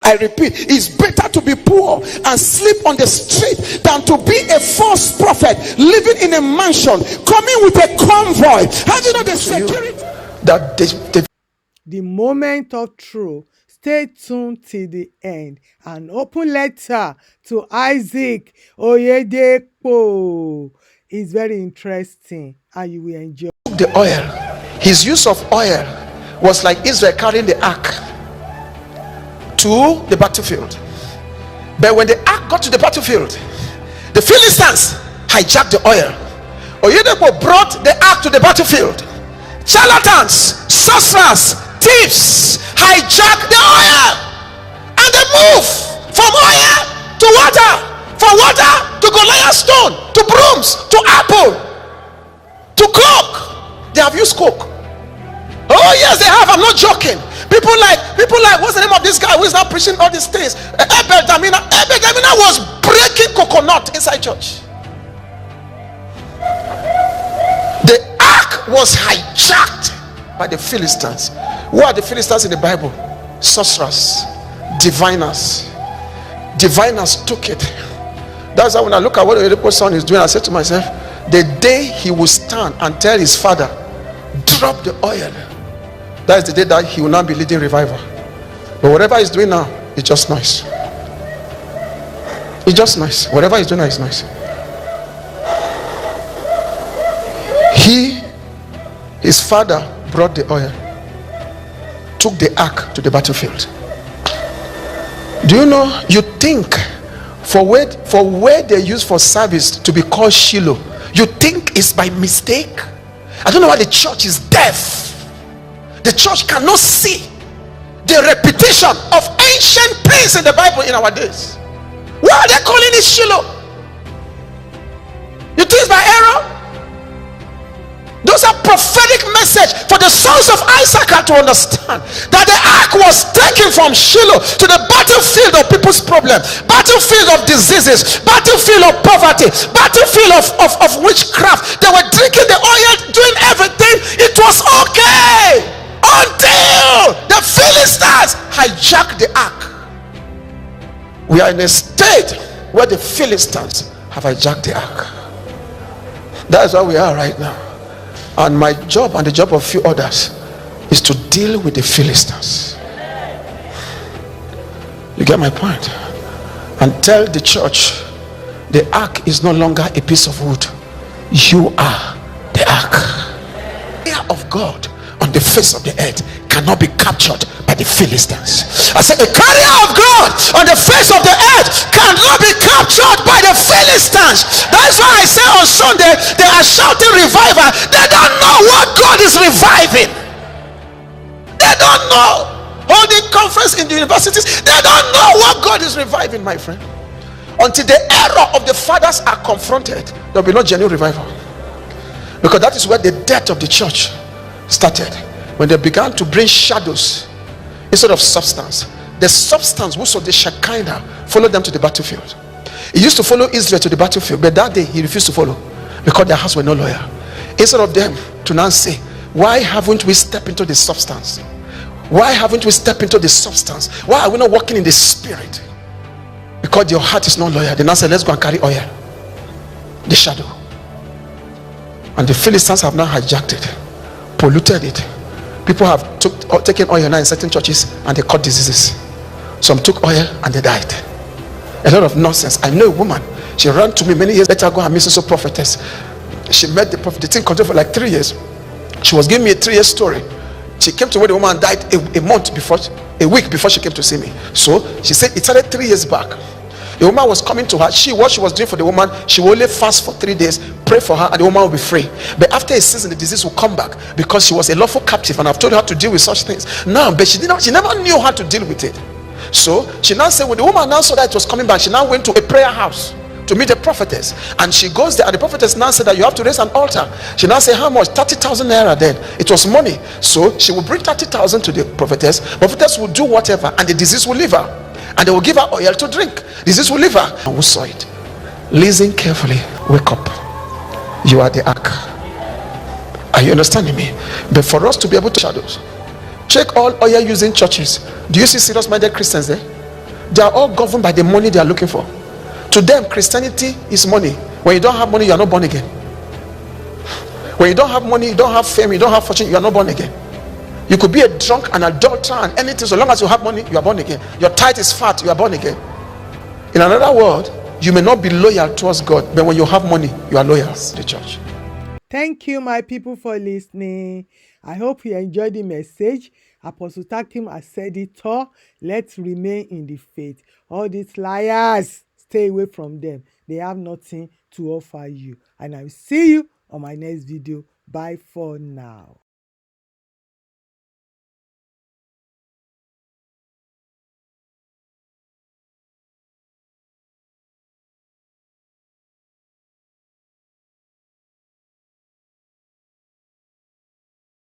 I repeat, it's better to be poor and sleep on the street than to be a false prophet living in a mansion, coming with a convoy. How do you know the security? That the moment of truth. Stay tuned till the end. An open letter to Issac Oyedepo is very interesting and you will enjoy. The oil, his use of oil was like Israel carrying the ark to the battlefield. But when the ark got to the battlefield, the Philistines hijacked the oil. Oyedepo brought the ark to the battlefield. Charlatans, sorcerers, thieves hijacked the oil, and they move from oil to water, from water to Goliath stone, to brooms, to apple, to coke. They have used coke. Oh yes, they have. I'm not joking. People like what's the name of this guy who is now preaching all these things? Dr Damina. Dr Damina was breaking coconut inside church. The ark was hijacked by the Philistines. Who are the Philistines in the Bible? Sorcerers, diviners. Diviners took it. That's why when I look at what Oyedepo's son is doing, I said to myself, the day he will stand and tell his father, drop the oil, that is the day that he will not be leading revival. But whatever he's doing now, it's just nice. It's just nice. Whatever he's doing now is nice. His father brought the oil, took the ark to the battlefield. Do you know, you think for where they use for service to be called Shiloh, you think it's by mistake? I don't know why the church is deaf. The church cannot see the repetition of ancient things in the Bible in our days. Why are they calling it Shiloh? You think it's by error? Those are prophetic message for the sons of Isaac to understand that the ark was taken from Shiloh to the battlefield of people's problems, battlefield of diseases, battlefield of poverty, battlefield of witchcraft. They were drinking the oil, doing everything. It was okay until the Philistines hijacked the ark. We are in a state where the Philistines have hijacked the ark. That is where we are right now. And my job and the job of few others is to deal with the Philistines. You get my point? And tell the church the ark is no longer a piece of wood. You are the ark. The fear of God on the face of the earth cannot be captured by the Philistines. I said the carrier of God on the face of the earth cannot be captured by the Philistines. That's why I say on Sunday they are shouting revival. They don't know what God is reviving. They don't know. Holding conference in the universities, they don't know what God is reviving, my friend. Until the error of the fathers are confronted, there will be no genuine revival. Because that is where the death of the church started, when they began to bring shadows instead of substance. The substance, which was the Shekinah, followed them to the battlefield. He used to follow Israel to the battlefield, but that day he refused to follow because their hearts were no loyal. Instead of them to now say, why haven't we stepped into the substance? Why haven't we stepped into the substance? Why are we not walking in the spirit? Because your heart is not loyal. They now say, let's go and carry oil, the shadow. And the Philistines have now hijacked it, polluted it. People have taken oil now in certain churches and they caught diseases. Some took oil and they died. A lot of nonsense. I know a woman, she ran to me many years later, go and meet a prophetess. She met the prophet. The thing continued for like 3 years. She was giving me a 3-year story. She came to where the woman died a week before she came to see me. So she said it started 3 years back. The woman was coming to her. What she was doing for the woman, she will only fast for 3 days, pray for her, and the woman will be free. But after a season, the disease will come back because she was a lawful captive, and I've told her how to deal with such things. Now, but she never knew how to deal with it. So she now said, when the woman now saw that it was coming back, she now went to a prayer house to meet a prophetess, and she goes there, and the prophetess now said that you have to raise an altar. She now said, how much? 30,000 naira. Then it was money. So she will bring 30,000 to the prophetess. Prophetess will do whatever, and the disease will leave her. And they will give her oil to drink. Disease will leave her. And who saw it? Listen carefully. Wake up. You are the ark. Are you understanding me? But for us to be able to shadows, check all oil using churches. Do you see serious minded Christians there? They are all governed by the money they are looking for. To them, Christianity is money. When you don't have money, you are not born again. When you don't have money, you don't have fame, you don't have fortune, you are not born again. You could be a drunk, an adulterer, and anything. So long as you have money, you are born again. Your tithe is fat, you are born again. In another word, you may not be loyal towards God, but when you have money, you are loyal to the church. Thank you, my people, for listening. I hope you enjoyed the message. Apostle Takim has said it all. Let's remain in the faith. All these liars, stay away from them. They have nothing to offer you. And I will see you on my next video. Bye for now.